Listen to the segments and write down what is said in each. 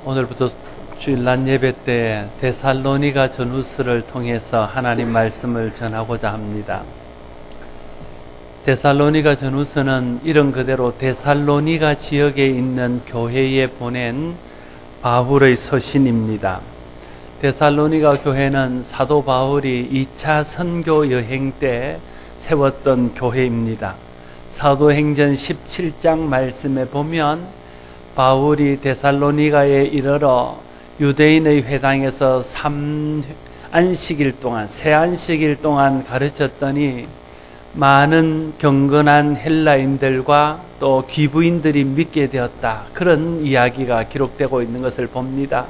오늘부터 주일날 예배 때 데살로니가 전후서를 통해서 하나님 말씀을 전하고자 합니다. 데살로니가 전후서는 이름 그대로 데살로니가 지역에 있는 교회에 보낸 바울의 서신입니다. 데살로니가 교회는 사도 바울이 2차 선교 여행 때 세웠던 교회입니다. 사도행전 17장 말씀에 보면 바울이 데살로니가에 이르러 유대인의 회당에서 새 안식일 동안 가르쳤더니 많은 경건한 헬라인들과 또 귀부인들이 믿게 되었다. 그런 이야기가 기록되고 있는 것을 봅니다.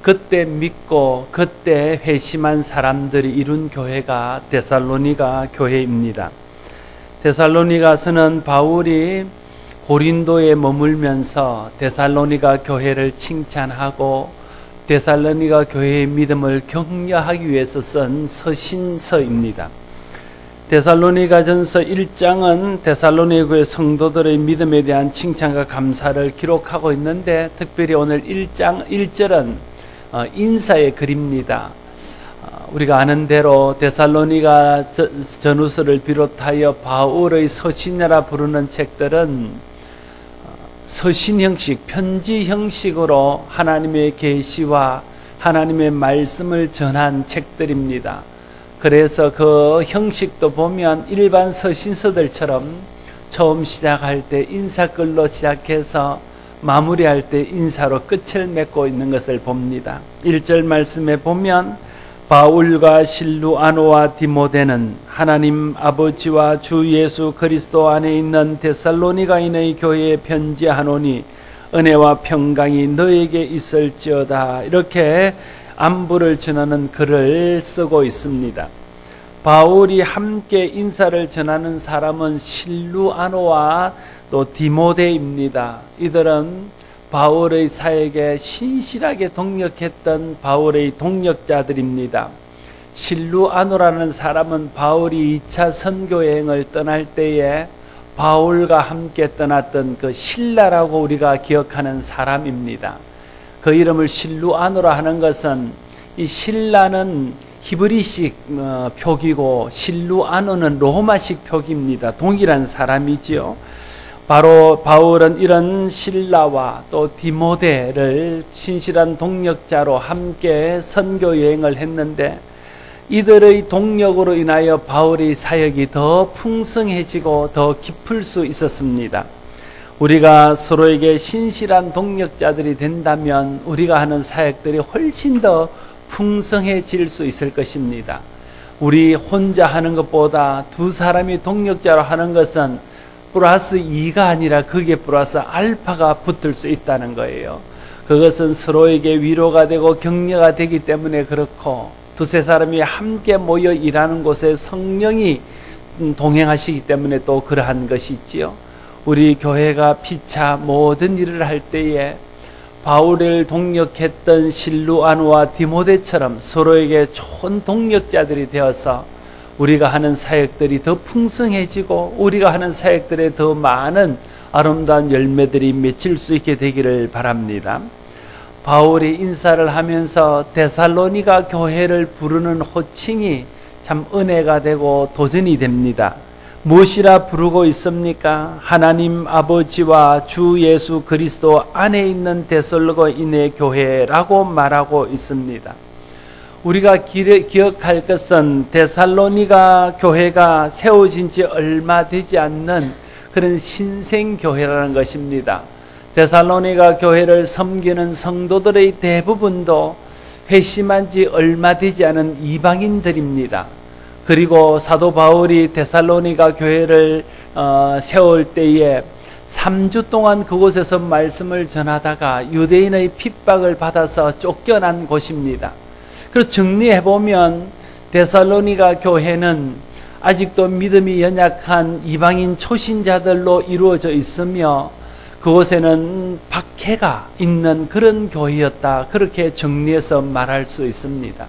그때 믿고 그때 회심한 사람들이 이룬 교회가 데살로니가 교회입니다. 데살로니가서는 바울이 고린도에 머물면서 데살로니가 교회를 칭찬하고 데살로니가 교회의 믿음을 격려하기 위해서 쓴 서신서입니다. 데살로니가전서 1장은 데살로니가 교회 성도들의 믿음에 대한 칭찬과 감사를 기록하고 있는데, 특별히 오늘 1장 1절은 인사의 글입니다. 우리가 아는 대로 데살로니가 전후서를 비롯하여 바울의 서신이라 부르는 책들은 서신 형식, 편지 형식으로 하나님의 계시와 하나님의 말씀을 전한 책들입니다. 그래서 그 형식도 보면 일반 서신서들처럼 처음 시작할 때 인사글로 시작해서 마무리할 때 인사로 끝을 맺고 있는 것을 봅니다. 1절 말씀에 보면 바울과 실루아노와 디모데는 하나님 아버지와 주 예수 그리스도 안에 있는 데살로니가인의 교회에 편지하노니 은혜와 평강이 너에게 있을지어다. 이렇게 안부를 전하는 글을 쓰고 있습니다. 바울이 함께 인사를 전하는 사람은 실루아노와 또 디모데입니다. 이들은 바울의 사역에 신실하게 동력했던 바울의 동력자들입니다. 실루아노라는 사람은 바울이 2차 선교여행을 떠날 때에 바울과 함께 떠났던 그 실라라고 우리가 기억하는 사람입니다. 그 이름을 실루아노라 하는 것은, 이 실라는 히브리식 표기고 실루아노는 로마식 표기입니다. 동일한 사람이지요. 바로 바울은 이런 실라와 또 디모데를 신실한 동력자로 함께 선교 여행을 했는데, 이들의 동력으로 인하여 바울의 사역이 더 풍성해지고 더 깊을 수 있었습니다. 우리가 서로에게 신실한 동력자들이 된다면 우리가 하는 사역들이 훨씬 더 풍성해질 수 있을 것입니다. 우리 혼자 하는 것보다 두 사람이 동력자로 하는 것은 플러스 2가 아니라 그게 플러스 알파가 붙을 수 있다는 거예요. 그것은 서로에게 위로가 되고 격려가 되기 때문에 그렇고, 두세 사람이 함께 모여 일하는 곳에 성령이 동행하시기 때문에 또 그러한 것이 있지요. 우리 교회가 피차 모든 일을 할 때에 바울을 동력했던 실루아노와 디모데처럼 서로에게 좋은 동력자들이 되어서 우리가 하는 사역들이 더 풍성해지고 우리가 하는 사역들에 더 많은 아름다운 열매들이 맺힐 수 있게 되기를 바랍니다. 바울이 인사를 하면서 데살로니가 교회를 부르는 호칭이 참 은혜가 되고 도전이 됩니다. 무엇이라 부르고 있습니까? 하나님 아버지와 주 예수 그리스도 안에 있는 데살로니가인의 교회라고 말하고 있습니다. 우리가 기억할 것은 데살로니가 교회가 세워진 지 얼마 되지 않는 그런 신생교회라는 것입니다. 데살로니가 교회를 섬기는 성도들의 대부분도 회심한 지 얼마 되지 않은 이방인들입니다. 그리고 사도 바울이 데살로니가 교회를 세울 때에 3주 동안 그곳에서 말씀을 전하다가 유대인의 핍박을 받아서 쫓겨난 곳입니다. 그래서 정리해보면 데살로니가 교회는 아직도 믿음이 연약한 이방인 초신자들로 이루어져 있으며 그곳에는 박해가 있는 그런 교회였다. 그렇게 정리해서 말할 수 있습니다.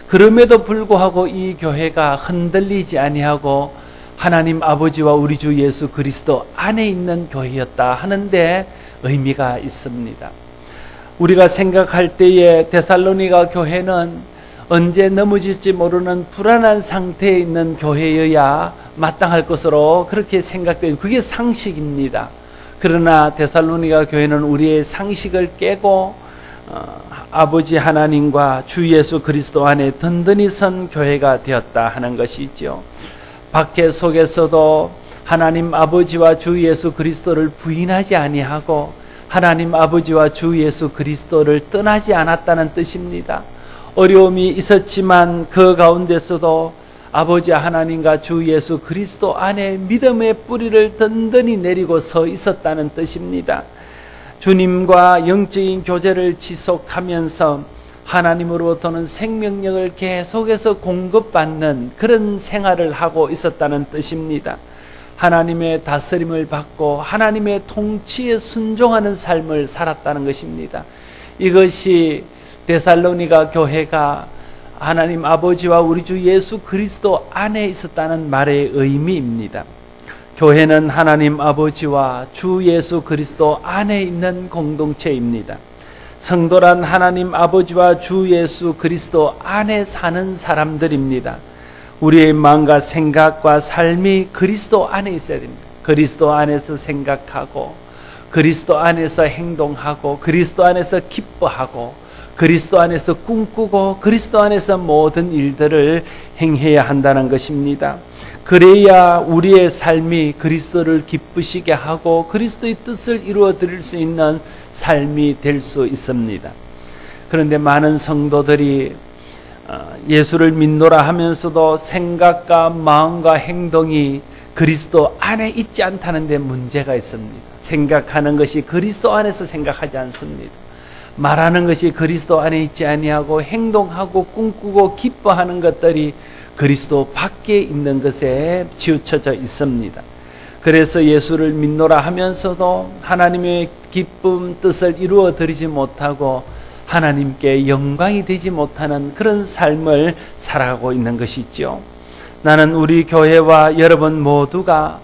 그럼에도 불구하고 이 교회가 흔들리지 아니하고 하나님 아버지와 우리 주 예수 그리스도 안에 있는 교회였다 하는데 의미가 있습니다. 우리가 생각할 때에 데살로니가 교회는 언제 넘어질지 모르는 불안한 상태에 있는 교회여야 마땅할 것으로 그렇게 생각되는, 그게 상식입니다. 그러나 데살로니가 교회는 우리의 상식을 깨고 아버지 하나님과 주 예수 그리스도 안에 든든히 선 교회가 되었다 하는 것이죠. 박해 속에서도 하나님 아버지와 주 예수 그리스도를 부인하지 아니하고 하나님 아버지와 주 예수 그리스도를 떠나지 않았다는 뜻입니다. 어려움이 있었지만 그 가운데서도 아버지 하나님과 주 예수 그리스도 안에 믿음의 뿌리를 든든히 내리고 서 있었다는 뜻입니다. 주님과 영적인 교제를 지속하면서 하나님으로부터는 생명력을 계속해서 공급받는 그런 생활을 하고 있었다는 뜻입니다. 하나님의 다스림을 받고 하나님의 통치에 순종하는 삶을 살았다는 것입니다. 이것이 데살로니가 교회가 하나님 아버지와 우리 주 예수 그리스도 안에 있었다는 말의 의미입니다. 교회는 하나님 아버지와 주 예수 그리스도 안에 있는 공동체입니다. 성도란 하나님 아버지와 주 예수 그리스도 안에 사는 사람들입니다. 우리의 마음과 생각과 삶이 그리스도 안에 있어야 됩니다. 그리스도 안에서 생각하고 그리스도 안에서 행동하고 그리스도 안에서 기뻐하고 그리스도 안에서 꿈꾸고 그리스도 안에서 모든 일들을 행해야 한다는 것입니다. 그래야 우리의 삶이 그리스도를 기쁘시게 하고 그리스도의 뜻을 이루어 드릴 수 있는 삶이 될 수 있습니다. 그런데 많은 성도들이 예수를 믿노라 하면서도 생각과 마음과 행동이 그리스도 안에 있지 않다는 데 문제가 있습니다. 생각하는 것이 그리스도 안에서 생각하지 않습니다. 말하는 것이 그리스도 안에 있지 아니하고 행동하고 꿈꾸고 기뻐하는 것들이 그리스도 밖에 있는 것에 치우쳐져 있습니다. 그래서 예수를 믿노라 하면서도 하나님의 기쁨 뜻을 이루어 드리지 못하고 하나님께 영광이 되지 못하는 그런 삶을 살아가고 있는 것이죠. 나는 우리 교회와 여러분 모두가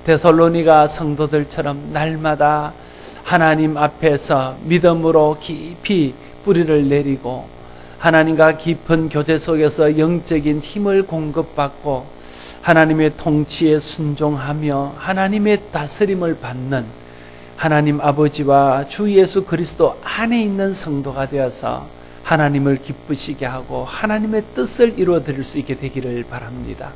데살로니가 성도들처럼 날마다 하나님 앞에서 믿음으로 깊이 뿌리를 내리고 하나님과 깊은 교제 속에서 영적인 힘을 공급받고 하나님의 통치에 순종하며 하나님의 다스림을 받는 하나님 아버지와 주 예수 그리스도 안에 있는 성도가 되어서 하나님을 기쁘시게 하고 하나님의 뜻을 이루어 드릴 수 있게 되기를 바랍니다.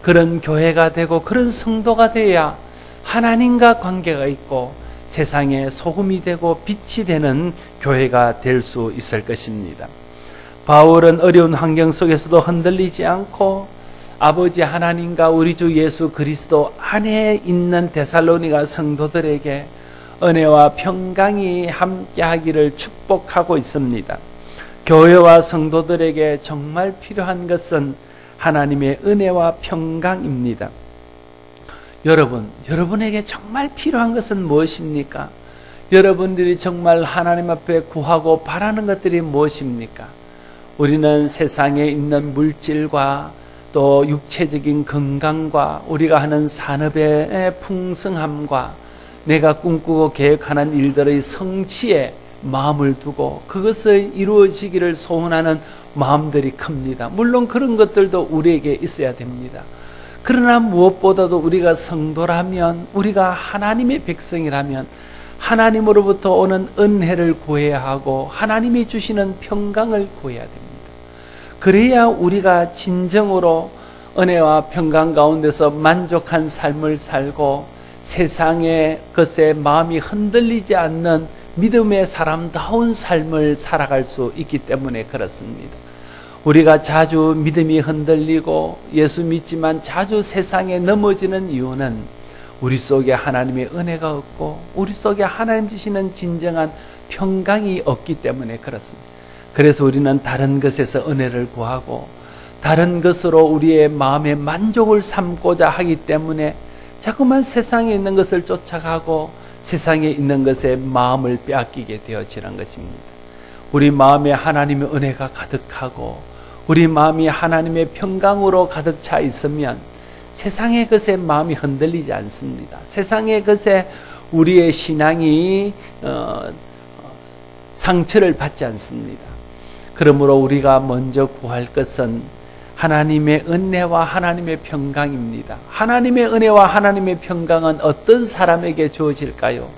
그런 교회가 되고 그런 성도가 되어야 하나님과 관계가 있고 세상에 소금이 되고 빛이 되는 교회가 될 수 있을 것입니다. 바울은 어려운 환경 속에서도 흔들리지 않고 아버지 하나님과 우리 주 예수 그리스도 안에 있는 데살로니가 성도들에게 은혜와 평강이 함께하기를 축복하고 있습니다. 교회와 성도들에게 정말 필요한 것은 하나님의 은혜와 평강입니다. 여러분에게 정말 필요한 것은 무엇입니까? 여러분들이 정말 하나님 앞에 구하고 바라는 것들이 무엇입니까? 우리는 세상에 있는 물질과 또 육체적인 건강과 우리가 하는 산업의 풍성함과 내가 꿈꾸고 계획하는 일들의 성취에 마음을 두고 그것을 이루어지기를 소원하는 마음들이 큽니다. 물론 그런 것들도 우리에게 있어야 됩니다. 그러나 무엇보다도 우리가 성도라면, 우리가 하나님의 백성이라면 하나님으로부터 오는 은혜를 구해야 하고 하나님이 주시는 평강을 구해야 됩니다. 그래야 우리가 진정으로 은혜와 평강 가운데서 만족한 삶을 살고 세상의 것에 마음이 흔들리지 않는 믿음의 사람다운 삶을 살아갈 수 있기 때문에 그렇습니다. 우리가 자주 믿음이 흔들리고 예수 믿지만 자주 세상에 넘어지는 이유는 우리 속에 하나님의 은혜가 없고 우리 속에 하나님 주시는 진정한 평강이 없기 때문에 그렇습니다. 그래서 우리는 다른 것에서 은혜를 구하고 다른 것으로 우리의 마음의 만족을 삼고자 하기 때문에 자꾸만 세상에 있는 것을 쫓아가고 세상에 있는 것에 마음을 빼앗기게 되어지는 것입니다. 우리 마음에 하나님의 은혜가 가득하고 우리 마음이 하나님의 평강으로 가득 차 있으면 세상의 것에 마음이 흔들리지 않습니다. 세상의 것에 우리의 신앙이 상처를 받지 않습니다. 그러므로 우리가 먼저 구할 것은 하나님의 은혜와 하나님의 평강입니다. 하나님의 은혜와 하나님의 평강은 어떤 사람에게 주어질까요?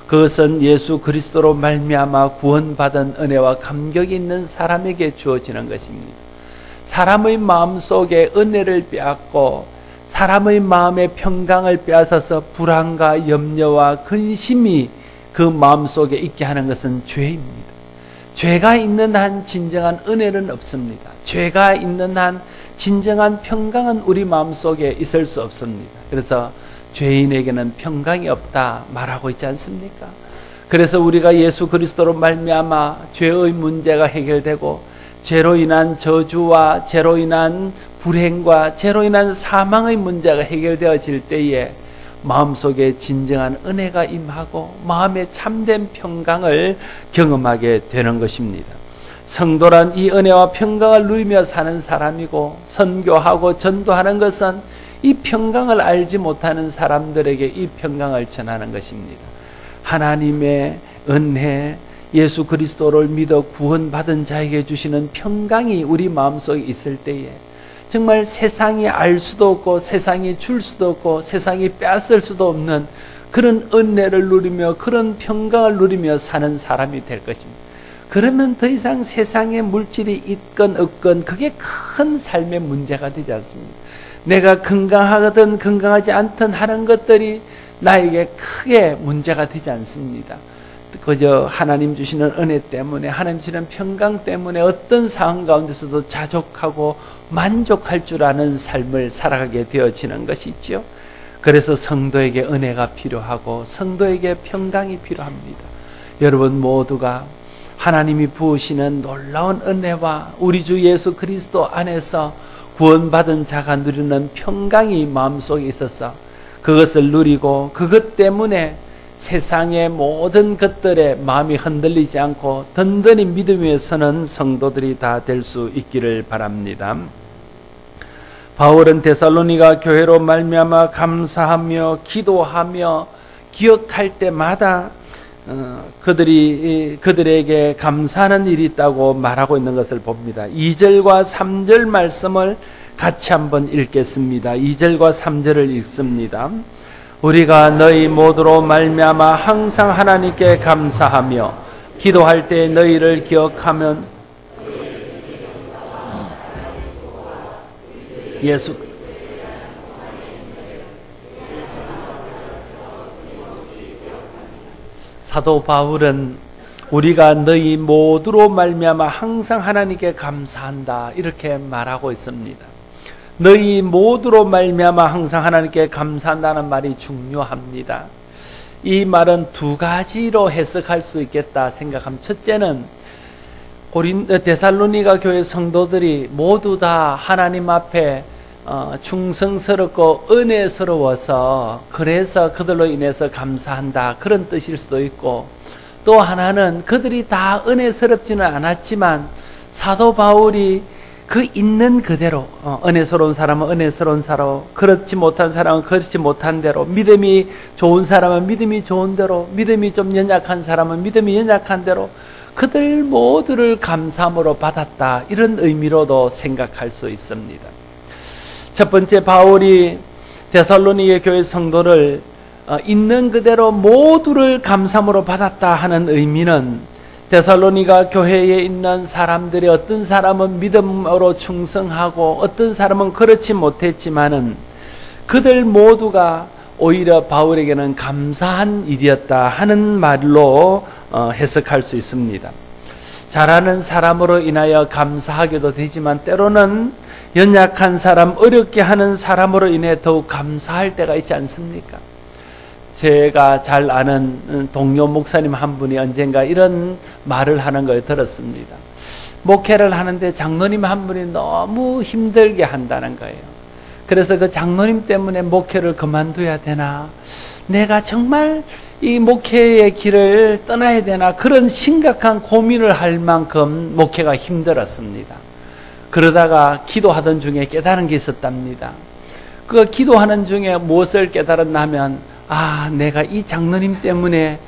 그것은 예수 그리스도로 말미암아 구원받은 은혜와 감격이 있는 사람에게 주어지는 것입니다. 사람의 마음속에 은혜를 빼앗고 사람의 마음의 평강을 빼앗아서 불안과 염려와 근심이 그 마음속에 있게 하는 것은 죄입니다. 죄가 있는 한 진정한 은혜는 없습니다. 죄가 있는 한 진정한 평강은 우리 마음속에 있을 수 없습니다. 그래서 죄인에게는 평강이 없다 말하고 있지 않습니까? 그래서 우리가 예수 그리스도로 말미암아 죄의 문제가 해결되고 죄로 인한 저주와 죄로 인한 불행과 죄로 인한 사망의 문제가 해결되어질 때에 마음속에 진정한 은혜가 임하고 마음에 참된 평강을 경험하게 되는 것입니다. 성도란 이 은혜와 평강을 누리며 사는 사람이고 선교하고 전도하는 것은 이 평강을 알지 못하는 사람들에게 이 평강을 전하는 것입니다. 하나님의 은혜, 예수 그리스도를 믿어 구원받은 자에게 주시는 평강이 우리 마음속에 있을 때에 정말 세상이 알 수도 없고 세상이 줄 수도 없고 세상이 빼앗을 수도 없는 그런 은혜를 누리며 그런 평강을 누리며 사는 사람이 될 것입니다. 그러면 더 이상 세상에 물질이 있건 없건 그게 큰 삶의 문제가 되지 않습니다. 내가 건강하든 건강하지 않든 하는 것들이 나에게 크게 문제가 되지 않습니다. 그저 하나님 주시는 은혜 때문에 하나님 주시는 평강 때문에 어떤 상황 가운데서도 자족하고 만족할 줄 아는 삶을 살아가게 되어지는 것이 있죠. 그래서 성도에게 은혜가 필요하고 성도에게 평강이 필요합니다. 여러분 모두가 하나님이 부으시는 놀라운 은혜와 우리 주 예수 그리스도 안에서 구원받은 자가 누리는 평강이 마음속에 있어서 그것을 누리고 그것 때문에 세상의 모든 것들에 마음이 흔들리지 않고 든든히 믿음에 서는 성도들이 다 될 수 있기를 바랍니다. 바울은 데살로니가 교회로 말미암아 감사하며 기도하며 기억할 때마다 그들에게 감사하는 일이 있다고 말하고 있는 것을 봅니다. 2절과 3절 말씀을 같이 한번 읽겠습니다. 2절과 3절을 읽습니다. 우리가 너희 모두로 말미암아 항상 하나님께 감사하며 기도할 때 너희를 기억하면 예수 사도 바울은 우리가 너희 모두로 말미암아 항상 하나님께 감사한다 이렇게 말하고 있습니다. 너희 모두로 말미암아 항상 하나님께 감사한다는 말이 중요합니다. 이 말은 두 가지로 해석할 수 있겠다 생각합니다. 첫째는 데살로니가 교회 성도들이 모두 다 하나님 앞에 충성스럽고 은혜스러워서 그래서 그들로 인해서 감사한다 그런 뜻일 수도 있고, 또 하나는 그들이 다 은혜스럽지는 않았지만 사도 바울이 그 있는 그대로 은혜스러운 사람은 은혜스러운 사람, 그렇지 못한 사람은 그렇지 못한 대로, 믿음이 좋은 사람은 믿음이 좋은 대로, 믿음이 좀 연약한 사람은 믿음이 연약한 대로 그들 모두를 감사함으로 받았다 이런 의미로도 생각할 수 있습니다. 첫 번째, 바울이 데살로니게 교회 성도를 있는 그대로 모두를 감사함으로 받았다 하는 의미는 데살로니가 교회에 있는 사람들이 어떤 사람은 믿음으로 충성하고 어떤 사람은 그렇지 못했지만은 그들 모두가 오히려 바울에게는 감사한 일이었다 하는 말로 해석할 수 있습니다. 잘하는 사람으로 인하여 감사하게도 되지만 때로는 연약한 사람, 어렵게 하는 사람으로 인해 더욱 감사할 때가 있지 않습니까? 제가 잘 아는 동료 목사님 한 분이 언젠가 이런 말을 하는 걸 들었습니다. 목회를 하는데 장로님 한 분이 너무 힘들게 한다는 거예요. 그래서 그 장로님 때문에 목회를 그만둬야 되나? 내가 정말 이 목회의 길을 떠나야 되나? 그런 심각한 고민을 할 만큼 목회가 힘들었습니다. 그러다가 기도하던 중에 깨달은 게 있었답니다. 그 기도하는 중에 무엇을 깨달았나 하면, 내가 이 장로님 때문에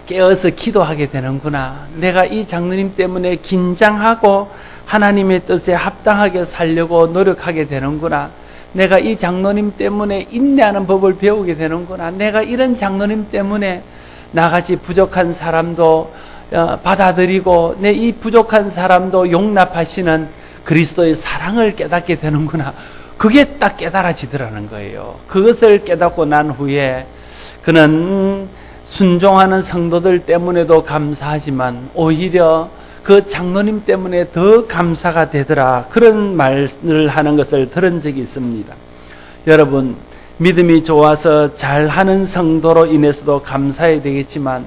깨어서 기도하게 되는구나. 내가 이 장로님 때문에 긴장하고 하나님의 뜻에 합당하게 살려고 노력하게 되는구나. 내가 이 장로님 때문에 인내하는 법을 배우게 되는구나. 내가 이런 장로님 때문에 나같이 부족한 사람도 받아들이고 내 이 부족한 사람도 용납하시는 그리스도의 사랑을 깨닫게 되는구나. 그게 딱 깨달아지더라는 거예요. 그것을 깨닫고 난 후에 그는 순종하는 성도들 때문에도 감사하지만 오히려 그 장로님 때문에 더 감사가 되더라. 그런 말을 하는 것을 들은 적이 있습니다. 여러분, 믿음이 좋아서 잘하는 성도로 인해서도 감사해야 되겠지만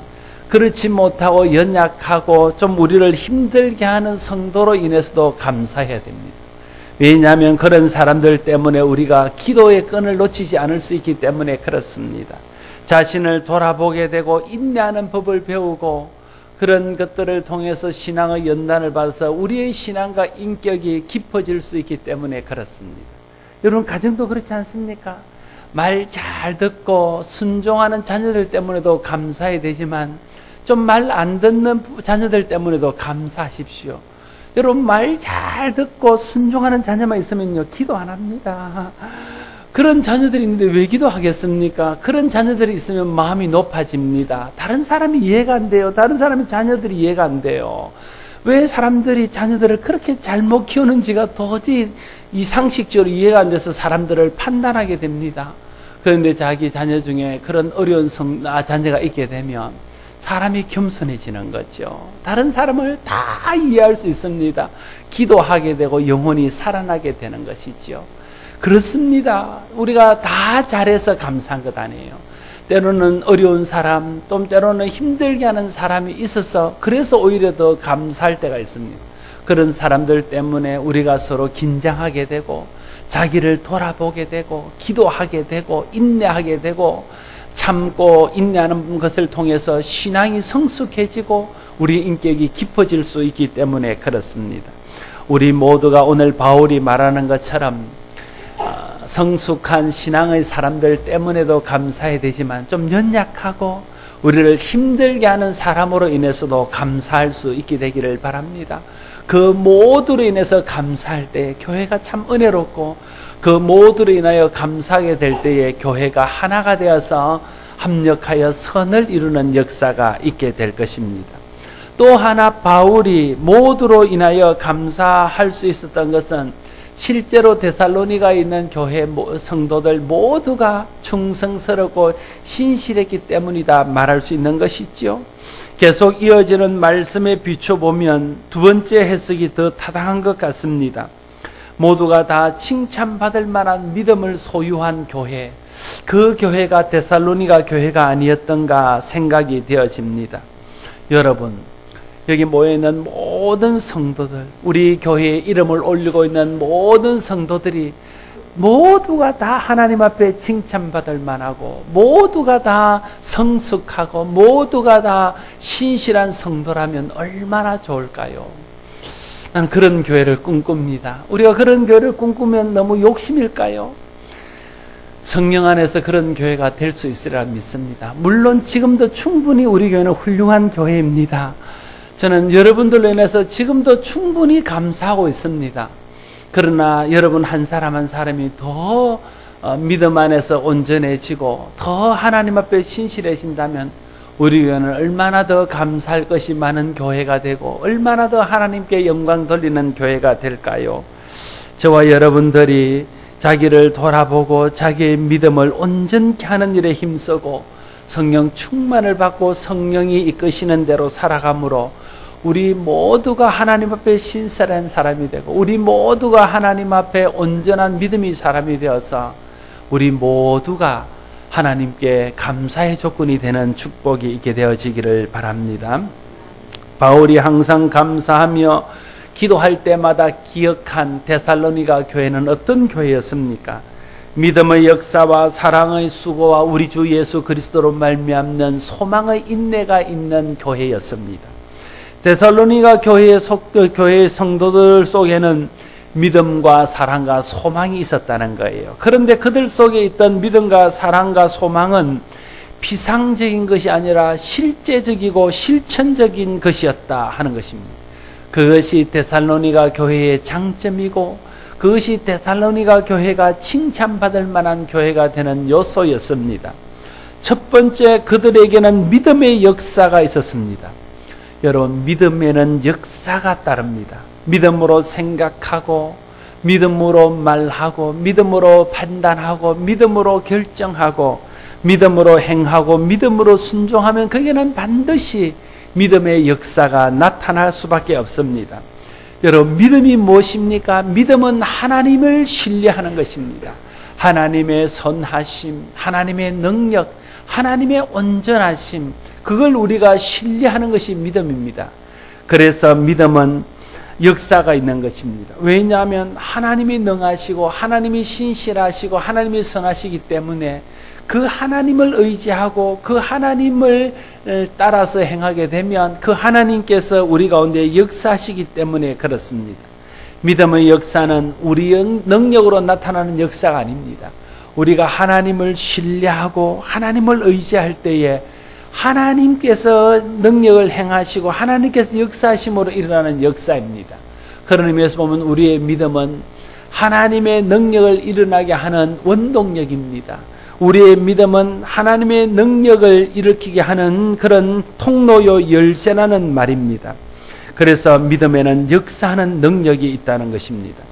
그렇지 못하고 연약하고 좀 우리를 힘들게 하는 성도로 인해서도 감사해야 됩니다. 왜냐하면 그런 사람들 때문에 우리가 기도의 끈을 놓치지 않을 수 있기 때문에 그렇습니다. 자신을 돌아보게 되고 인내하는 법을 배우고 그런 것들을 통해서 신앙의 연단을 받아서 우리의 신앙과 인격이 깊어질 수 있기 때문에 그렇습니다. 여러분, 가정도 그렇지 않습니까? 말 잘 듣고 순종하는 자녀들 때문에도 감사해야 되지만 좀 말 안 듣는 자녀들 때문에도 감사하십시오. 여러분, 말 잘 듣고 순종하는 자녀만 있으면요, 기도 안 합니다. 그런 자녀들이 있는데 왜 기도하겠습니까? 그런 자녀들이 있으면 마음이 높아집니다. 다른 사람이 이해가 안 돼요. 다른 사람의 자녀들이 이해가 안 돼요. 왜 사람들이 자녀들을 그렇게 잘못 키우는지가 도저히 이 상식적으로 이해가 안 돼서 사람들을 판단하게 됩니다. 그런데 자기 자녀 중에 그런 어려운 자녀가 있게 되면 사람이 겸손해지는 거죠. 다른 사람을 다 이해할 수 있습니다. 기도하게 되고 영혼이 살아나게 되는 것이죠. 그렇습니다. 우리가 다 잘해서 감사한 것 아니에요. 때로는 어려운 사람, 또 때로는 힘들게 하는 사람이 있어서 그래서 오히려 더 감사할 때가 있습니다. 그런 사람들 때문에 우리가 서로 긴장하게 되고 자기를 돌아보게 되고 기도하게 되고 인내하게 되고 참고 인내하는 것을 통해서 신앙이 성숙해지고 우리 인격이 깊어질 수 있기 때문에 그렇습니다. 우리 모두가 오늘 바울이 말하는 것처럼 성숙한 신앙의 사람들 때문에도 감사해야 되지만 좀 연약하고 우리를 힘들게 하는 사람으로 인해서도 감사할 수 있게 되기를 바랍니다. 그 모두로 인해서 감사할 때 교회가 참 은혜롭고 그 모두로 인하여 감사하게 될 때에 교회가 하나가 되어서 합력하여 선을 이루는 역사가 있게 될 것입니다. 또 하나 바울이 모두로 인하여 감사할 수 있었던 것은 실제로 데살로니가에 있는 교회 성도들 모두가 충성스럽고 신실했기 때문이다 말할 수 있는 것이죠. 계속 이어지는 말씀에 비춰보면 두 번째 해석이 더 타당한 것 같습니다. 모두가 다 칭찬받을 만한 믿음을 소유한 교회, 그 교회가 데살로니가 교회가 아니었던가 생각이 되어집니다. 여러분, 여기 모여있는 모든 성도들, 우리 교회에 이름을 올리고 있는 모든 성도들이 모두가 다 하나님 앞에 칭찬받을 만하고 모두가 다 성숙하고 모두가 다 신실한 성도라면 얼마나 좋을까요? 나는 그런 교회를 꿈꿉니다. 우리가 그런 교회를 꿈꾸면 너무 욕심일까요? 성령 안에서 그런 교회가 될 수 있으리라 믿습니다. 물론 지금도 충분히 우리 교회는 훌륭한 교회입니다. 저는 여러분들로 인해서 지금도 충분히 감사하고 있습니다. 그러나 여러분 한 사람 한 사람이 더 믿음 안에서 온전해지고 더 하나님 앞에 신실해진다면 우리 교회는 얼마나 더 감사할 것이 많은 교회가 되고 얼마나 더 하나님께 영광 돌리는 교회가 될까요? 저와 여러분들이 자기를 돌아보고 자기의 믿음을 온전케 하는 일에 힘쓰고 성령 충만을 받고 성령이 이끄시는 대로 살아가므로 우리 모두가 하나님 앞에 신실한 사람이 되고 우리 모두가 하나님 앞에 온전한 믿음의 사람이 되어서 우리 모두가 하나님께 감사의 조건이 되는 축복이 있게 되어지기를 바랍니다. 바울이 항상 감사하며 기도할 때마다 기억한 데살로니가 교회는 어떤 교회였습니까? 믿음의 역사와 사랑의 수고와 우리 주 예수 그리스도로 말미암는 소망의 인내가 있는 교회였습니다. 데살로니가 교회의 성도들 속에는 믿음과 사랑과 소망이 있었다는 거예요. 그런데 그들 속에 있던 믿음과 사랑과 소망은 피상적인 것이 아니라 실제적이고 실천적인 것이었다 하는 것입니다. 그것이 데살로니가 교회의 장점이고 그것이 데살로니가 교회가 칭찬받을 만한 교회가 되는 요소였습니다. 첫 번째, 그들에게는 믿음의 역사가 있었습니다. 여러분, 믿음에는 역사가 따릅니다. 믿음으로 생각하고 믿음으로 말하고 믿음으로 판단하고 믿음으로 결정하고 믿음으로 행하고 믿음으로 순종하면 거기에는 반드시 믿음의 역사가 나타날 수밖에 없습니다. 여러분, 믿음이 무엇입니까? 믿음은 하나님을 신뢰하는 것입니다. 하나님의 선하심, 하나님의 능력, 하나님의 온전하심, 그걸 우리가 신뢰하는 것이 믿음입니다. 그래서 믿음은 역사가 있는 것입니다. 왜냐하면 하나님이 능하시고 하나님이 신실하시고 하나님이 선하시기 때문에 그 하나님을 의지하고 그 하나님을 따라서 행하게 되면 그 하나님께서 우리 가운데 역사하시기 때문에 그렇습니다. 믿음의 역사는 우리의 능력으로 나타나는 역사가 아닙니다. 우리가 하나님을 신뢰하고 하나님을 의지할 때에 하나님께서 능력을 행하시고 하나님께서 역사하심으로 일어나는 역사입니다. 그런 의미에서 보면 우리의 믿음은 하나님의 능력을 일어나게 하는 원동력입니다. 우리의 믿음은 하나님의 능력을 일으키게 하는 그런 통로요 열쇠라는 말입니다. 그래서 믿음에는 역사하는 능력이 있다는 것입니다.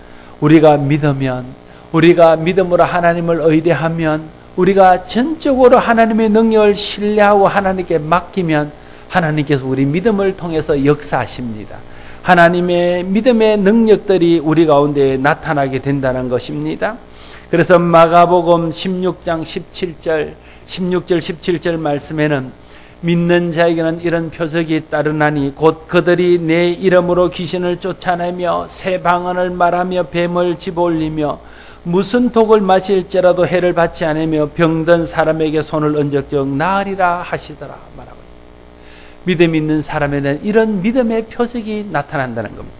우리가 믿으면, 우리가 믿음으로 하나님을 의뢰하면, 우리가 전적으로 하나님의 능력을 신뢰하고 하나님께 맡기면 하나님께서 우리 믿음을 통해서 역사하십니다. 하나님의 믿음의 능력들이 우리 가운데 나타나게 된다는 것입니다. 그래서 마가복음 16장 17절 17절 말씀에는 믿는 자에게는 이런 표적이 따르나니 곧 그들이 내 이름으로 귀신을 쫓아내며 새 방언을 말하며 뱀을 집어올리며 무슨 독을 마실지라도 해를 받지 않으며 병든 사람에게 손을 얹적적 나으리라 하시더라 말하고 있습니다. 믿음 있는 사람에는 이런 믿음의 표적이 나타난다는 겁니다.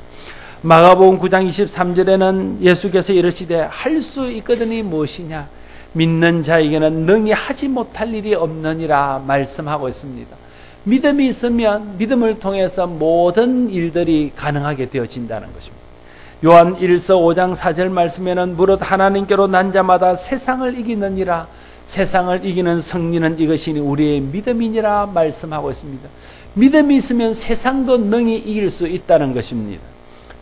마가복음 9장 23절에는 예수께서 이르시되 할 수 있거든이 무엇이냐 믿는 자에게는 능히 하지 못할 일이 없느니라 말씀하고 있습니다. 믿음이 있으면 믿음을 통해서 모든 일들이 가능하게 되어진다는 것입니다. 요한 1서 5장 4절 말씀에는 무릇 하나님께로 난 자마다 세상을 이기느니라 세상을 이기는 승리는 이것이니 우리의 믿음이니라 말씀하고 있습니다. 믿음이 있으면 세상도 능히 이길 수 있다는 것입니다.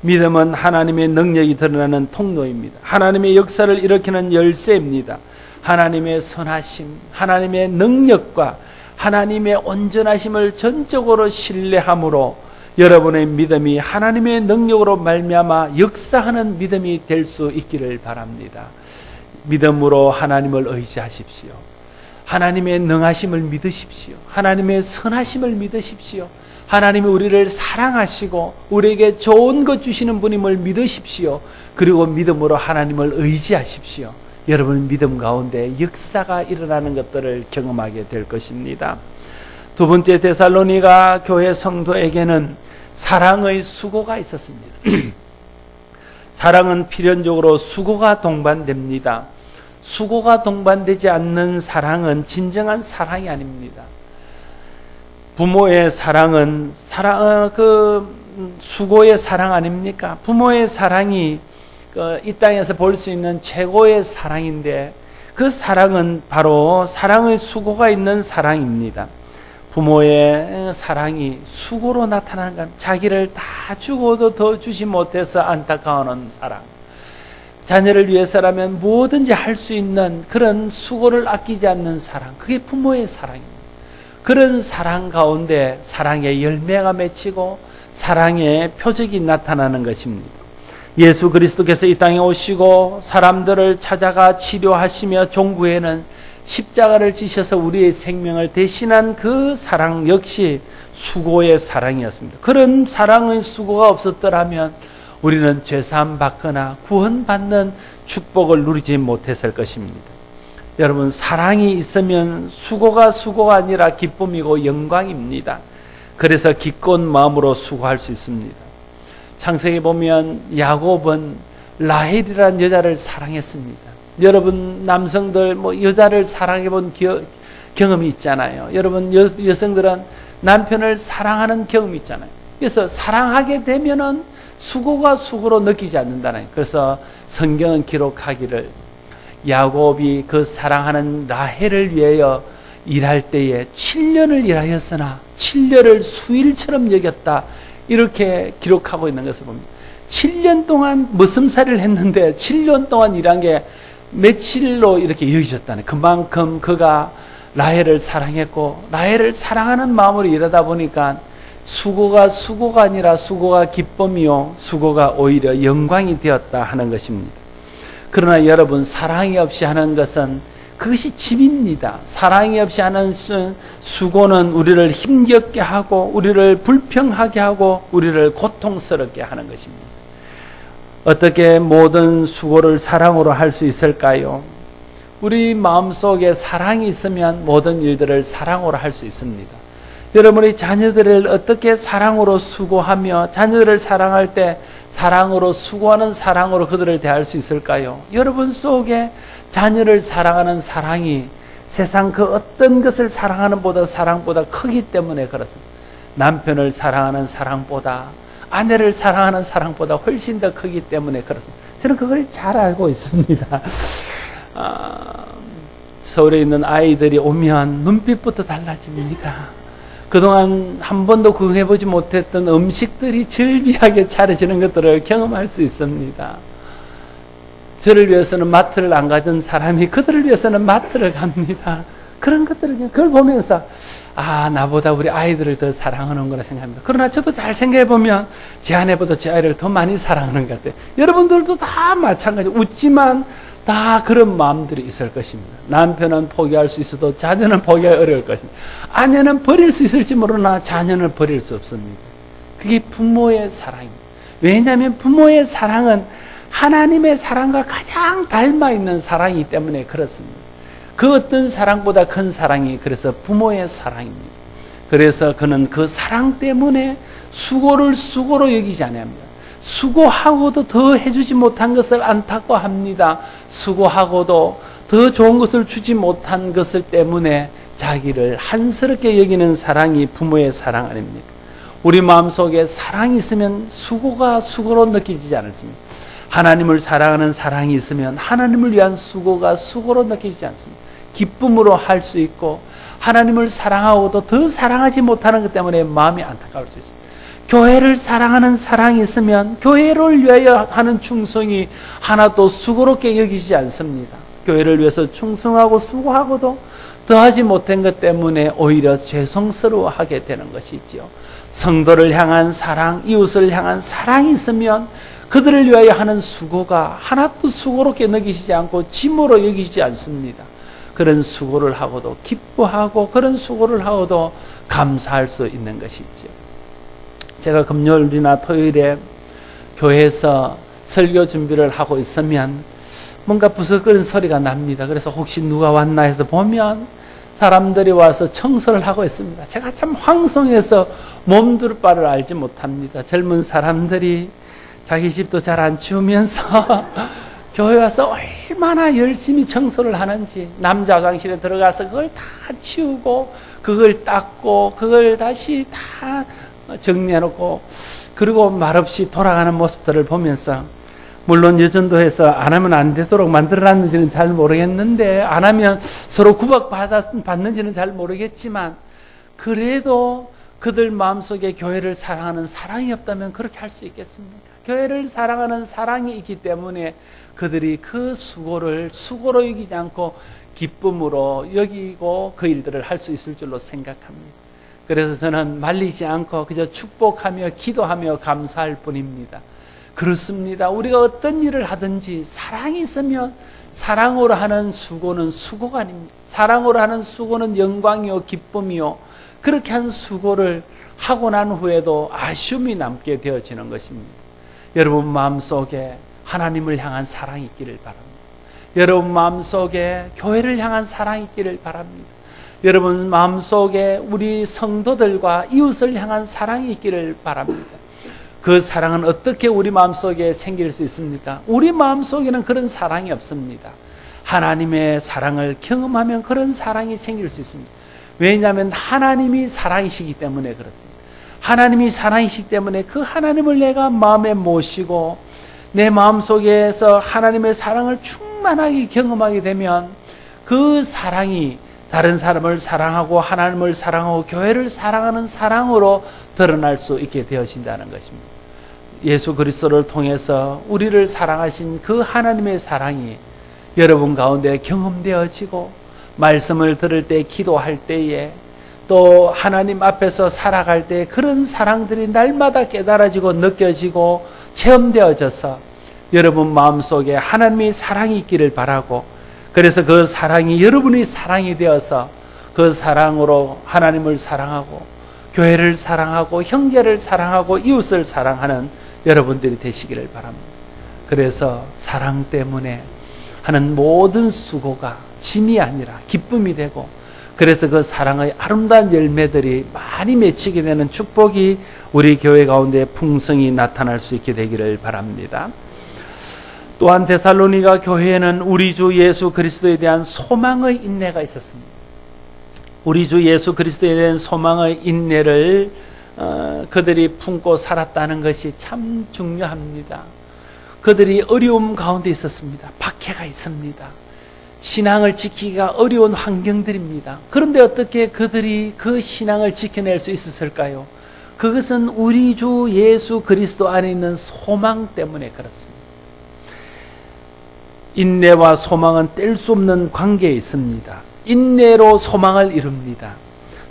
믿음은 하나님의 능력이 드러나는 통로입니다. 하나님의 역사를 일으키는 열쇠입니다. 하나님의 선하심, 하나님의 능력과 하나님의 온전하심을 전적으로 신뢰함으로 여러분의 믿음이 하나님의 능력으로 말미암아 역사하는 믿음이 될 수 있기를 바랍니다. 믿음으로 하나님을 의지하십시오. 하나님의 능하심을 믿으십시오. 하나님의 선하심을 믿으십시오. 하나님이 우리를 사랑하시고 우리에게 좋은 것 주시는 분임을 믿으십시오. 그리고 믿음으로 하나님을 의지하십시오. 여러분 믿음 가운데 역사가 일어나는 것들을 경험하게 될 것입니다. 두 번째, 데살로니가 교회 성도에게는 사랑의 수고가 있었습니다. 사랑은 필연적으로 수고가 동반됩니다. 수고가 동반되지 않는 사랑은 진정한 사랑이 아닙니다. 부모의 사랑은 수고의 사랑 아닙니까? 부모의 사랑이 이 땅에서 볼 수 있는 최고의 사랑인데 그 사랑은 바로 사랑의 수고가 있는 사랑입니다. 부모의 사랑이 수고로 나타나는 것, 자기를 다 주고도 더 주지 못해서 안타까워하는 사랑. 자녀를 위해서라면 뭐든지 할 수 있는 그런 수고를 아끼지 않는 사랑, 그게 부모의 사랑입니다. 그런 사랑 가운데 사랑의 열매가 맺히고 사랑의 표적이 나타나는 것입니다. 예수 그리스도께서 이 땅에 오시고 사람들을 찾아가 치료하시며 종구에는 십자가를 지셔서 우리의 생명을 대신한 그 사랑 역시 수고의 사랑이었습니다. 그런 사랑의 수고가 없었더라면 우리는 죄사함 받거나 구원받는 축복을 누리지 못했을 것입니다. 여러분, 사랑이 있으면 수고가 아니라 기쁨이고 영광입니다. 그래서 기꺼운 마음으로 수고할 수 있습니다. 창세기 보면 야곱은 라헬이라는 여자를 사랑했습니다. 여러분 남성들 여자를 사랑해 본 경험이 있잖아요. 여러분, 여성들은 남편을 사랑하는 경험이 있잖아요. 그래서 사랑하게 되면은 수고가 수고로 느끼지 않는다는 거예요. 그래서 성경은 기록하기를 야곱이 그 사랑하는 라헬을 위하여 일할 때에 7년을 일하였으나 7년을 수일처럼 여겼다. 이렇게 기록하고 있는 것을 봅니다. 7년 동안 머슴살이를 했는데 7년 동안 일한 게 며칠로 이렇게 여기졌다네. 그만큼 그가 라헬을 사랑했고 라헬을 사랑하는 마음으로 일하다 보니까 수고가 아니라 수고가 기쁨이요 수고가 오히려 영광이 되었다 하는 것입니다. 그러나 여러분, 사랑이 없이 하는 것은 그것이 짐입니다. 사랑이 없이 하는 수고는 우리를 힘겹게 하고 우리를 불평하게 하고 우리를 고통스럽게 하는 것입니다. 어떻게 모든 수고를 사랑으로 할 수 있을까요? 우리 마음속에 사랑이 있으면 모든 일들을 사랑으로 할 수 있습니다. 여러분이 자녀들을 어떻게 사랑으로 수고하며 자녀들을 사랑할 때 사랑으로 수고하는 사랑으로 그들을 대할 수 있을까요? 여러분 속에 자녀를 사랑하는 사랑이 세상 그 어떤 것을 사랑하는 사랑보다 크기 때문에 그렇습니다. 남편을 사랑하는 사랑보다 아내를 사랑하는 사랑보다 훨씬 더 크기 때문에 그렇습니다. 저는 그걸 잘 알고 있습니다. 서울에 있는 아이들이 오면 눈빛부터 달라집니다. 그동안 한 번도 구경해보지 못했던 음식들이 절비하게 차려지는 것들을 경험할 수 있습니다. 저를 위해서는 마트를 안 가던 사람이 그들을 위해서는 마트를 갑니다. 그런 것들을 그걸 보면서 나보다 우리 아이들을 더 사랑하는 거라 생각합니다. 그러나 저도 잘 생각해보면 제 아내보다 제 아이를 더 많이 사랑하는 것 같아요. 여러분들도 다 마찬가지. 웃지만 다 그런 마음들이 있을 것입니다. 남편은 포기할 수 있어도 자녀는 포기하기 어려울 것입니다. 아내는 버릴 수 있을지 모르나 자녀는 버릴 수 없습니다. 그게 부모의 사랑입니다. 왜냐하면 부모의 사랑은 하나님의 사랑과 가장 닮아있는 사랑이기 때문에 그렇습니다. 그 어떤 사랑보다 큰 사랑이 그래서 부모의 사랑입니다. 그래서 그는 그 사랑 때문에 수고를 수고로 여기지 않습니다. 수고하고도 더 해주지 못한 것을 안타까워합니다. 수고하고도 더 좋은 것을 주지 못한 것을 때문에 자기를 한스럽게 여기는 사랑이 부모의 사랑 아닙니까? 우리 마음속에 사랑이 있으면 수고가 수고로 느껴지지 않습니다. 하나님을 사랑하는 사랑이 있으면 하나님을 위한 수고가 수고로 느껴지지 않습니다. 기쁨으로 할 수 있고 하나님을 사랑하고도 더 사랑하지 못하는 것 때문에 마음이 안타까울 수 있습니다. 교회를 사랑하는 사랑이 있으면 교회를 위하여 하는 충성이 하나도 수고롭게 여기지 않습니다. 교회를 위해서 충성하고 수고하고도 더하지 못한 것 때문에 오히려 죄송스러워하게 되는 것이지요. 성도를 향한 사랑, 이웃을 향한 사랑이 있으면 그들을 위하여 하는 수고가 하나도 수고롭게 느끼지 않고 짐으로 여기지 않습니다. 그런 수고를 하고도 기뻐하고 그런 수고를 하고도 감사할 수 있는 것이죠. 제가 금요일이나 토요일에 교회에서 설교 준비를 하고 있으면 뭔가 부스거리는 소리가 납니다. 그래서 혹시 누가 왔나 해서 보면 사람들이 와서 청소를 하고 있습니다. 제가 참 황송해서 몸둘 바를 알지 못합니다. 젊은 사람들이 자기 집도 잘 안 치우면서 교회 와서 얼마나 열심히 청소를 하는지, 남자 화장실에 들어가서 그걸 다 치우고 그걸 닦고 그걸 다시 다 정리해놓고 그리고 말없이 돌아가는 모습들을 보면서, 물론 여전도에서 안 하면 안 되도록 만들어놨는지는 잘 모르겠는데, 안 하면 서로 구박받는지는 잘 모르겠지만, 그래도 그들 마음속에 교회를 사랑하는 사랑이 없다면 그렇게 할 수 있겠습니까? 교회를 사랑하는 사랑이 있기 때문에 그들이 그 수고를 수고로 여기지 않고 기쁨으로 여기고 그 일들을 할 수 있을 줄로 생각합니다. 그래서 저는 말리지 않고 그저 축복하며 기도하며 감사할 뿐입니다. 그렇습니다. 우리가 어떤 일을 하든지 사랑이 있으면 사랑으로 하는 수고는 수고가 아닙니다. 사랑으로 하는 수고는 영광이요 기쁨이요, 그렇게 한 수고를 하고 난 후에도 아쉬움이 남게 되어지는 것입니다. 여러분 마음속에 하나님을 향한 사랑이 있기를 바랍니다. 여러분 마음속에 교회를 향한 사랑이 있기를 바랍니다. 여러분 마음속에 우리 성도들과 이웃을 향한 사랑이 있기를 바랍니다. 그 사랑은 어떻게 우리 마음속에 생길 수 있습니까? 우리 마음속에는 그런 사랑이 없습니다. 하나님의 사랑을 경험하면 그런 사랑이 생길 수 있습니다. 왜냐하면 하나님이 사랑이시기 때문에 그렇습니다. 하나님이 사랑이시기 때문에 그 하나님을 내가 마음에 모시고 내 마음속에서 하나님의 사랑을 충만하게 경험하게 되면 그 사랑이 다른 사람을 사랑하고 하나님을 사랑하고 교회를 사랑하는 사랑으로 드러날 수 있게 되어진다는 것입니다. 예수 그리스도를 통해서 우리를 사랑하신 그 하나님의 사랑이 여러분 가운데 경험되어지고 말씀을 들을 때, 기도할 때에, 또 하나님 앞에서 살아갈 때 그런 사랑들이 날마다 깨달아지고 느껴지고 체험되어져서 여러분 마음속에 하나님의 사랑이 있기를 바라고, 그래서 그 사랑이 여러분의 사랑이 되어서 그 사랑으로 하나님을 사랑하고 교회를 사랑하고 형제를 사랑하고 이웃을 사랑하는 여러분들이 되시기를 바랍니다. 그래서 사랑 때문에 하는 모든 수고가 짐이 아니라 기쁨이 되고, 그래서 그 사랑의 아름다운 열매들이 많이 맺히게 되는 축복이 우리 교회 가운데 풍성히 나타날 수 있게 되기를 바랍니다. 또한 데살로니가 교회에는 우리 주 예수 그리스도에 대한 소망의 인내가 있었습니다. 우리 주 예수 그리스도에 대한 소망의 인내를 그들이 품고 살았다는 것이 참 중요합니다. 그들이 어려움 가운데 있었습니다. 박해가 있습니다. 신앙을 지키기가 어려운 환경들입니다. 그런데 어떻게 그들이 그 신앙을 지켜낼 수 있었을까요? 그것은 우리 주 예수 그리스도 안에 있는 소망 때문에 그렇습니다. 인내와 소망은 뗄 수 없는 관계에 있습니다. 인내로 소망을 이룹니다.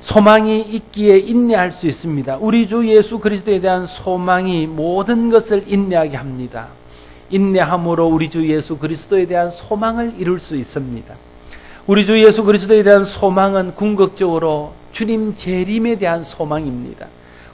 소망이 있기에 인내할 수 있습니다. 우리 주 예수 그리스도에 대한 소망이 모든 것을 인내하게 합니다. 인내함으로 우리 주 예수 그리스도에 대한 소망을 이룰 수 있습니다. 우리 주 예수 그리스도에 대한 소망은 궁극적으로 주님 재림에 대한 소망입니다.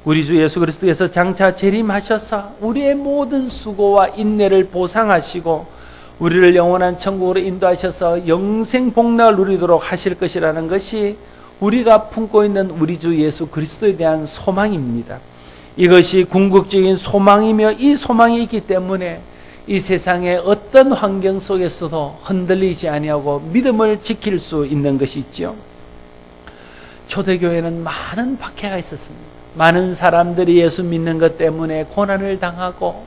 우리 주 예수 그리스도께서 장차 재림하셔서 우리의 모든 수고와 인내를 보상하시고 우리를 영원한 천국으로 인도하셔서 영생 복락을 누리도록 하실 것이라는 것이 우리가 품고 있는 우리 주 예수 그리스도에 대한 소망입니다. 이것이 궁극적인 소망이며 이 소망이 있기 때문에 이 세상의 어떤 환경 속에서도 흔들리지 아니하고 믿음을 지킬 수 있는 것이죠. 초대교회는 많은 박해가 있었습니다. 많은 사람들이 예수 믿는 것 때문에 고난을 당하고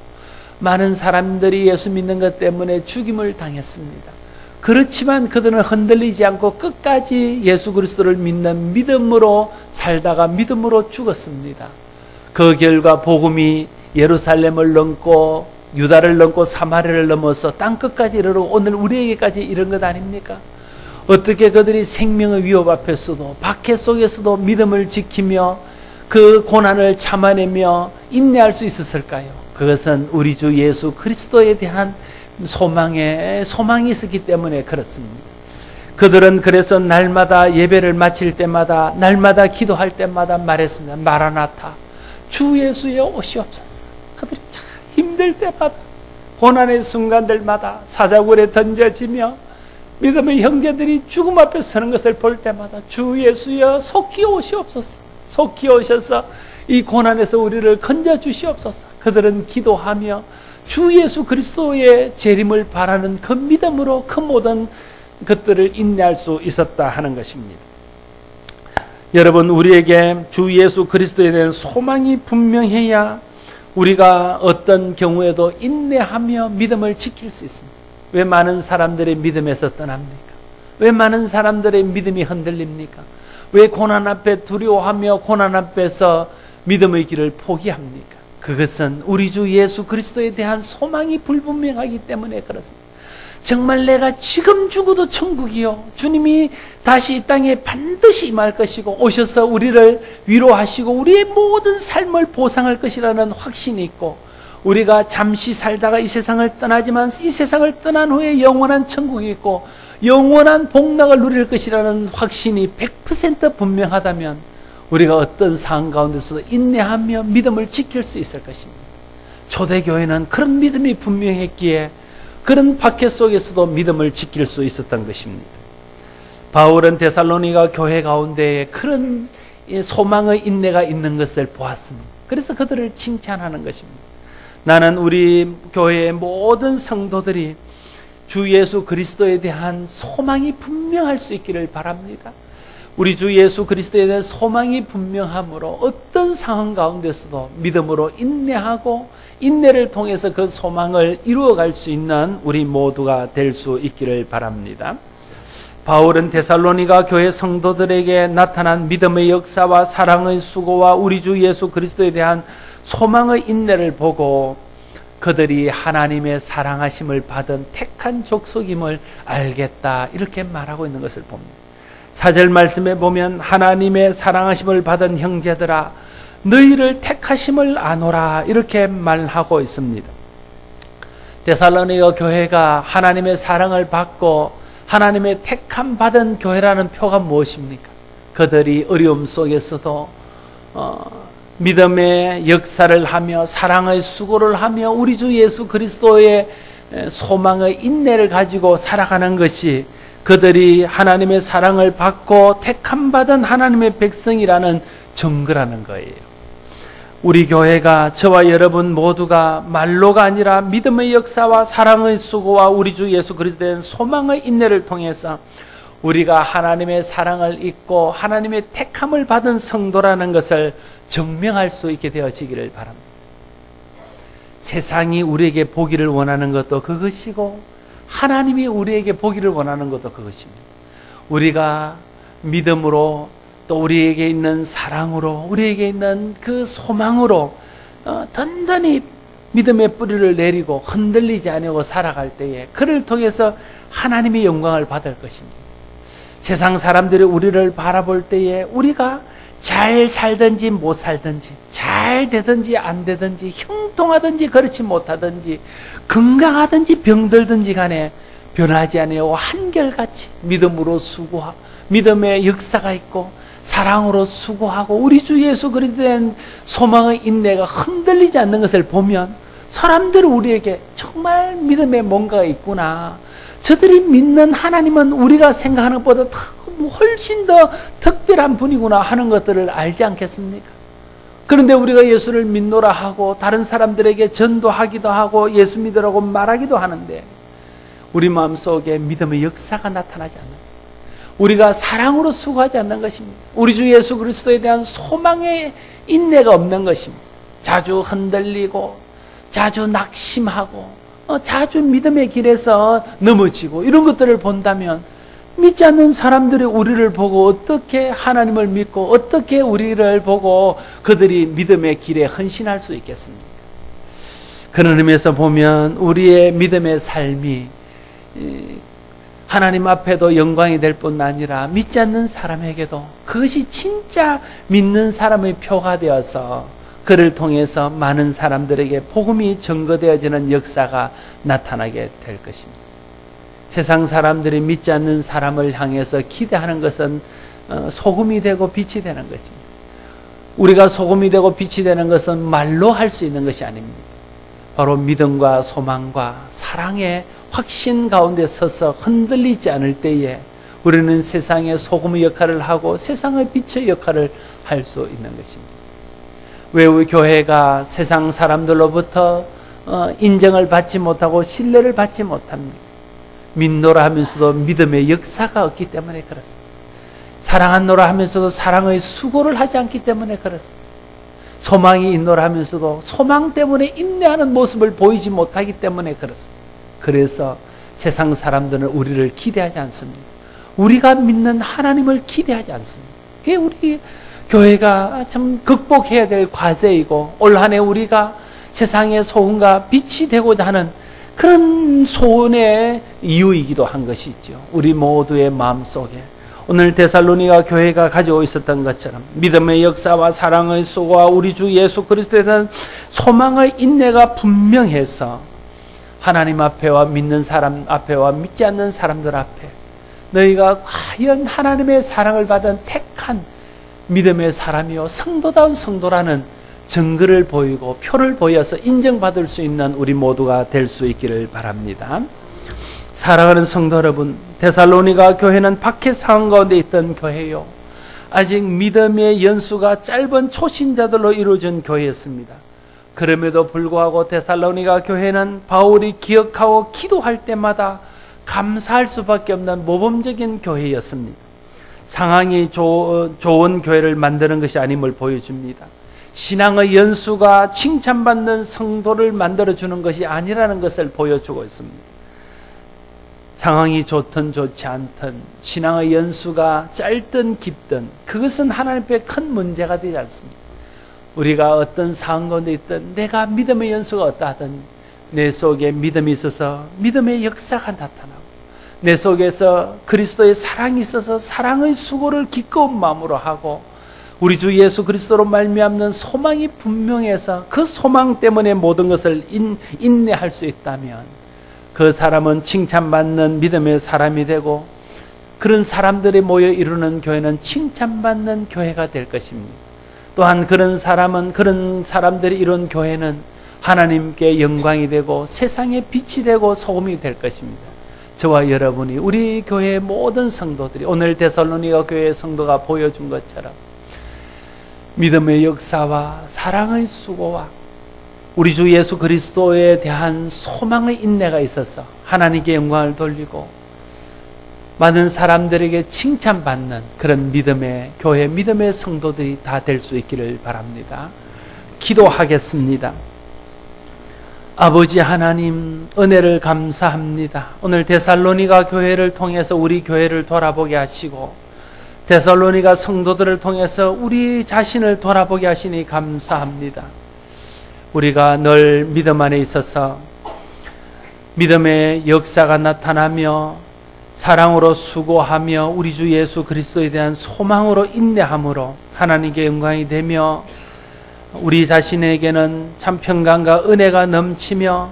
많은 사람들이 예수 믿는 것 때문에 죽임을 당했습니다. 그렇지만 그들은 흔들리지 않고 끝까지 예수 그리스도를 믿는 믿음으로 살다가 믿음으로 죽었습니다. 그 결과 복음이 예루살렘을 넘고 유다를 넘고 사마리아를 넘어서 땅끝까지 이르러 오늘 우리에게까지 이른 것 아닙니까? 어떻게 그들이 생명의 위협 앞에서도 박해 속에서도 믿음을 지키며 그 고난을 참아내며 인내할 수 있었을까요? 그것은 우리 주 예수 그리스도에 대한 소망이 있었기 때문에 그렇습니다. 그들은 그래서 날마다 예배를 마칠 때마다 날마다 기도할 때마다 말했습니다. 마라나타, 주 예수여 오시옵소서. 그들이 참 힘들 때마다 고난의 순간들마다 사자굴에 던져지며 믿음의 형제들이 죽음 앞에 서는 것을 볼 때마다 주 예수여 속히 오시옵소서. 속히 오셔서 이 고난에서 우리를 건져 주시옵소서. 그들은 기도하며 주 예수 그리스도의 재림을 바라는 그 믿음으로 그 모든 것들을 인내할 수 있었다 하는 것입니다. 여러분, 우리에게 주 예수 그리스도에 대한 소망이 분명해야 우리가 어떤 경우에도 인내하며 믿음을 지킬 수 있습니다. 왜 많은 사람들의 믿음에서 떠납니까? 왜 많은 사람들의 믿음이 흔들립니까? 왜 고난 앞에 두려워하며 고난 앞에서 믿음의 길을 포기합니까? 그것은 우리 주 예수 그리스도에 대한 소망이 불분명하기 때문에 그렇습니다. 정말 내가 지금 죽어도 천국이요, 주님이 다시 이 땅에 반드시 임할 것이고 오셔서 우리를 위로하시고 우리의 모든 삶을 보상할 것이라는 확신이 있고, 우리가 잠시 살다가 이 세상을 떠나지만 이 세상을 떠난 후에 영원한 천국이 있고 영원한 복락을 누릴 것이라는 확신이 100% 분명하다면 우리가 어떤 상황 가운데서도 인내하며 믿음을 지킬 수 있을 것입니다. 초대교회는 그런 믿음이 분명했기에 그런 박해 속에서도 믿음을 지킬 수 있었던 것입니다. 바울은 데살로니가 교회 가운데에 그런 소망의 인내가 있는 것을 보았습니다. 그래서 그들을 칭찬하는 것입니다. 나는 우리 교회의 모든 성도들이 주 예수 그리스도에 대한 소망이 분명할 수 있기를 바랍니다. 우리 주 예수 그리스도에 대한 소망이 분명함으로 어떤 상황 가운데서도 믿음으로 인내하고 인내를 통해서 그 소망을 이루어갈 수 있는 우리 모두가 될 수 있기를 바랍니다. 바울은 데살로니가 교회 성도들에게 나타난 믿음의 역사와 사랑의 수고와 우리 주 예수 그리스도에 대한 소망의 인내를 보고 그들이 하나님의 사랑하심을 받은 택한 족속임을 알겠다, 이렇게 말하고 있는 것을 봅니다. 4절 말씀에 보면 하나님의 사랑하심을 받은 형제들아 너희를 택하심을 아노라, 이렇게 말하고 있습니다. 데살로니가 교회가 하나님의 사랑을 받고 하나님의 택함 받은 교회라는 표가 무엇입니까? 그들이 어려움 속에서도 믿음의 역사를 하며 사랑의 수고를 하며 우리 주 예수 그리스도의 소망의 인내를 가지고 살아가는 것이 그들이 하나님의 사랑을 받고 택함 받은 하나님의 백성이라는 증거라는 거예요. 우리 교회가, 저와 여러분 모두가 말로가 아니라 믿음의 역사와 사랑의 수고와 우리 주 예수 그리스도의 소망의 인내를 통해서 우리가 하나님의 사랑을 잊고 하나님의 택함을 받은 성도라는 것을 증명할 수 있게 되어지기를 바랍니다. 세상이 우리에게 보기를 원하는 것도 그것이고 하나님이 우리에게 보기를 원하는 것도 그것입니다. 우리가 믿음으로 또 우리에게 있는 사랑으로 우리에게 있는 그 소망으로 든든히 믿음의 뿌리를 내리고 흔들리지 않고 살아갈 때에 그를 통해서 하나님의 영광을 받을 것입니다. 세상 사람들이 우리를 바라볼 때에 우리가 잘 살든지 못 살든지, 잘 되든지 안 되든지, 형통하든지 그렇지 못하든지, 건강하든지 병들든지 간에 변하지 않고 한결같이 믿음으로 수고하고 믿음의 역사가 있고 사랑으로 수고하고 우리 주 예수 그리스도에 대한 소망의 인내가 흔들리지 않는 것을 보면 사람들은 우리에게 정말 믿음에 뭔가가 있구나, 저들이 믿는 하나님은 우리가 생각하는 것보다 훨씬 더 특별한 분이구나 하는 것들을 알지 않겠습니까? 그런데 우리가 예수를 믿노라 하고 다른 사람들에게 전도하기도 하고 예수 믿으라고 말하기도 하는데 우리 마음속에 믿음의 역사가 나타나지 않는, 우리가 사랑으로 수고하지 않는 것입니다. 우리 주 예수 그리스도에 대한 소망의 인내가 없는 것입니다. 자주 흔들리고 자주 낙심하고 자주 믿음의 길에서 넘어지고 이런 것들을 본다면 믿지 않는 사람들이 우리를 보고 어떻게 하나님을 믿고 어떻게 우리를 보고 그들이 믿음의 길에 헌신할 수 있겠습니까? 그런 의미에서 보면 우리의 믿음의 삶이 하나님 앞에도 영광이 될 뿐 아니라 믿지 않는 사람에게도 그것이 진짜 믿는 사람의 표가 되어서 그를 통해서 많은 사람들에게 복음이 전거되어지는 역사가 나타나게 될 것입니다. 세상 사람들이 믿지 않는 사람을 향해서 기대하는 것은 소금이 되고 빛이 되는 것입니다. 우리가 소금이 되고 빛이 되는 것은 말로 할 수 있는 것이 아닙니다. 바로 믿음과 소망과 사랑의 확신 가운데 서서 흔들리지 않을 때에 우리는 세상의 소금의 역할을 하고 세상의 빛의 역할을 할 수 있는 것입니다. 왜 우리 교회가 세상 사람들로부터 인정을 받지 못하고 신뢰를 받지 못합니다? 믿노라 하면서도 믿음의 역사가 없기 때문에 그렇습니다. 사랑하노라 하면서도 사랑의 수고를 하지 않기 때문에 그렇습니다. 소망이 있노라 하면서도 소망 때문에 인내하는 모습을 보이지 못하기 때문에 그렇습니다. 그래서 세상 사람들은 우리를 기대하지 않습니다. 우리가 믿는 하나님을 기대하지 않습니다. 그게 우리 교회가 참 극복해야 될 과제이고 올 한 해 우리가 세상의 소금과 빛이 되고자 하는 그런 소원의 이유이기도 한 것이죠. 우리 모두의 마음속에 오늘 데살로니가 교회가 가지고 있었던 것처럼 믿음의 역사와 사랑의 수고와 우리 주 예수 그리스도에 대한 소망의 인내가 분명해서 하나님 앞에와 믿는 사람 앞에와 믿지 않는 사람들 앞에 너희가 과연 하나님의 사랑을 받은 택한 믿음의 사람이요 성도다운 성도라는 증거를 보이고 표를 보여서 인정받을 수 있는 우리 모두가 될 수 있기를 바랍니다. 사랑하는 성도 여러분, 데살로니가 교회는 박해 상황 가운데 있던 교회요, 아직 믿음의 연수가 짧은 초신자들로 이루어진 교회였습니다. 그럼에도 불구하고 데살로니가 교회는 바울이 기억하고 기도할 때마다 감사할 수밖에 없는 모범적인 교회였습니다. 상황이 좋은 교회를 만드는 것이 아님을 보여줍니다. 신앙의 연수가 칭찬받는 성도를 만들어주는 것이 아니라는 것을 보여주고 있습니다. 상황이 좋든 좋지 않든 신앙의 연수가 짧든 깊든 그것은 하나님 앞에 큰 문제가 되지 않습니다. 우리가 어떤 상황 가운데 있든 내가 믿음의 연수가 어떠하든 내 속에 믿음이 있어서 믿음의 역사가 나타나고 내 속에서 그리스도의 사랑이 있어서 사랑의 수고를 기꺼운 마음으로 하고 우리 주 예수 그리스도로 말미암는 소망이 분명해서 그 소망 때문에 모든 것을 인내할 수 있다면 그 사람은 칭찬받는 믿음의 사람이 되고 그런 사람들이 모여 이루는 교회는 칭찬받는 교회가 될 것입니다. 또한 그런 사람들이 이룬 교회는 하나님께 영광이 되고 세상에 빛이 되고 소금이 될 것입니다. 저와 여러분이 우리 교회의 모든 성도들이 오늘 데살로니가 교회의 성도가 보여준 것처럼 믿음의 역사와 사랑의 수고와 우리 주 예수 그리스도에 대한 소망의 인내가 있어서 하나님께 영광을 돌리고 많은 사람들에게 칭찬받는 그런 믿음의 교회, 믿음의 성도들이 다 될 수 있기를 바랍니다. 기도하겠습니다. 아버지 하나님, 은혜를 감사합니다. 오늘 데살로니가 교회를 통해서 우리 교회를 돌아보게 하시고 데살로니가 성도들을 통해서 우리 자신을 돌아보게 하시니 감사합니다. 우리가 늘 믿음 안에 있어서 믿음의 역사가 나타나며 사랑으로 수고하며 우리 주 예수 그리스도에 대한 소망으로 인내함으로 하나님께 영광이 되며 우리 자신에게는 참 평강과 은혜가 넘치며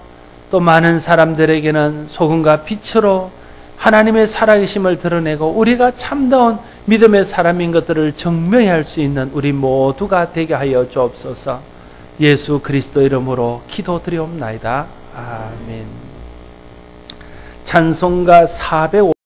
또 많은 사람들에게는 소금과 빛으로 하나님의 살아계심을 드러내고 우리가 참다운 믿음의 사람인 것들을 증명할 수 있는 우리 모두가 되게 하여 주옵소서. 예수 그리스도 이름으로 기도드리옵나이다. 아멘. 찬송가 450